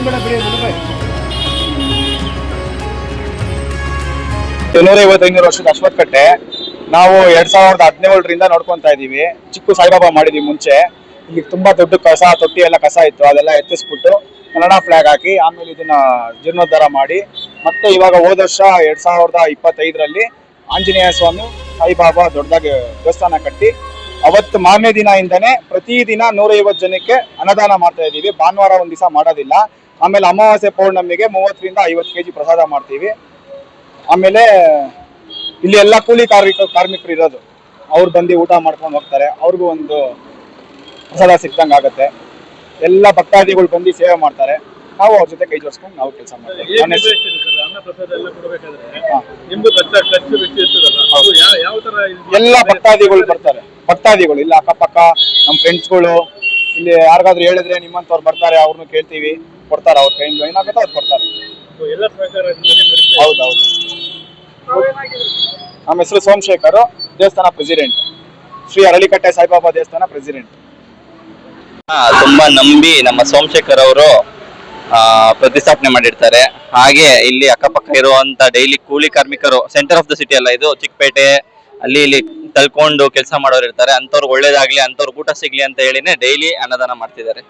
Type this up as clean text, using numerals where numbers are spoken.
$250 ವರ್ಷದ ಅಶ್ವತ್ಥಕಟ್ಟೆ ನಾವು 2017ರಿಂದ ನೋಡ್ಕೊಂತಾ ಇದೀವಿ. ಚಿಕ್ಕ ಸಾಯಿಬಾಬಾ ಮಾಡಿದೀವಿ ಮುಂಚೆ. ಇಲ್ಲಿ ತುಂಬಾ ದೊಡ್ಡ ಕಸ ತೊಟ್ಟಿ ಎಲ್ಲ ಕಸ ಇತ್ತು, ಅದೆಲ್ಲ ಎತ್ತಿಸ್ಬಿಟ್ಟು ಕನ್ನಡ ಫ್ಲಾಗ್ ಹಾಕಿ ಆಮೇಲೆ ಇದನ್ನ ಜೀರ್ಣೋದ್ಧಾರ ಮಾಡಿ ಮತ್ತೆ ಇವಾಗ ಹೋದ ವರ್ಷ 2025ರಲ್ಲಿ ಆಂಜನೇಯ ಸ್ವಾಮಿ ಸಾಯಿಬಾಬಾ ದೊಡ್ಡದಾಗಿ ದೇವಸ್ಥಾನ ಕಟ್ಟಿ ಅವತ್ತು ಮಾರನೇ ದಿನ ಇಂದಾನೆ ಪ್ರತಿದಿನ 150 ಜನಕ್ಕೆ ಅನ್ನದಾನ ಮಾಡ್ತಾ ಇದೀವಿ. ಭಾನುವಾರ ಒಂದ್ ದಿವಸ ಮಾಡೋದಿಲ್ಲ. ಆಮೇಲೆ ಅಮಾವಾಸ್ಯೆ ಪೌರ್ಣಮಿಗೆ 30ರಿಂದ 50 kg ಪ್ರಸಾದ ಮಾಡ್ತೀವಿ. ಆಮೇಲೆ ಇಲ್ಲಿ ಎಲ್ಲ ಕೂಲಿ ಕಾರ್ಮಿಕರು ಇರೋದು, ಅವ್ರು ಬಂದು ಊಟ ಮಾಡ್ಕೊಂಡು ಹೋಗ್ತಾರೆ, ಅವ್ರಿಗೂ ಒಂದು ಪ್ರಸಾದ ಸಿಕ್ದಂಗೆ ಆಗುತ್ತೆ. ಎಲ್ಲ ಭಕ್ತಾದಿಗಳು ಬಂದು ಸೇವೆ ಮಾಡ್ತಾರೆ, ನಾವು ಅವ್ರ ಜೊತೆ ಕೈ ಜೋಡಿಸ್ಕೊಂಡು ನಾವು ಕೆಲಸ ಮಾಡ್ತೀವಿ. ಎಲ್ಲ ಭಕ್ತಾದಿಗಳು ಬರ್ತಾರೆ, ಭಕ್ತಾದಿಗಳು ಇಲ್ಲ ಅಕ್ಕಪಕ್ಕ ನಮ್ಮ ಫ್ರೆಂಡ್ಸ್ಗಳು ಇಲ್ಲಿ ಯಾರಿಗಾದ್ರೂ ಹೇಳಿದ್ರೆ ನಿಮ್ಮಂತವ್ರು ಬರ್ತಾರೆ, ಅವ್ರನ್ನು ಕೇಳ್ತೀವಿ, ಕೊಡ್ತಾರೆ. ಅವ್ರ ಕೈಯಿಂದ ಏನಾಗುತ್ತೆ ಅವ್ರು ಕೊಡ್ತಾರೆ. ಹೌದೌದು. ನಮ್ಮ ಹೆಸರು ಸೋಮಶೇಖರ್, ದೇವಸ್ಥಾನ ಪ್ರೆಸಿಡೆಂಟ್, ಶ್ರೀ ಅರಳಿಕಟ್ಟೆ ಸಾಯಿಬಾಬಾ ದೇವಸ್ಥಾನ ಪ್ರೆಸಿಡೆಂಟ್. ತುಂಬಾ ನಂಬಿ ನಮ್ಮ ಸೋಮಶೇಖರ್ ಅವರು ಪ್ರತಿಷ್ಠಾಪನೆ ಮಾಡಿರ್ತಾರೆ. ಹಾಗೆ ಇಲ್ಲಿ ಅಕ್ಕಪಕ್ಕ ಇರುವಂತ ಡೈಲಿ ಕೂಲಿ ಕಾರ್ಮಿಕರು, ಸೆಂಟರ್ ಆಫ್ ದ ಸಿಟಿ ಅಲ್ಲ ಇದು, ಚಿಕ್ಕಪೇಟೆ ಅಲ್ಲಿ ಇಲ್ಲಿ ತಳ್ಕೊಂಡು ಕೆಲಸ ಮಾಡೋರು ಇರ್ತಾರೆ. ಅಂತವ್ರಿಗೆ ಒಳ್ಳೇದಾಗ್ಲಿ, ಅಂತವ್ರಿಗೆ ಊಟ ಸಿಗ್ಲಿ ಅಂತ ಹೇಳಿನೇ ಡೈಲಿ ಅನ್ನದಾನ ಮಾಡ್ತಿದ್ದಾರೆ.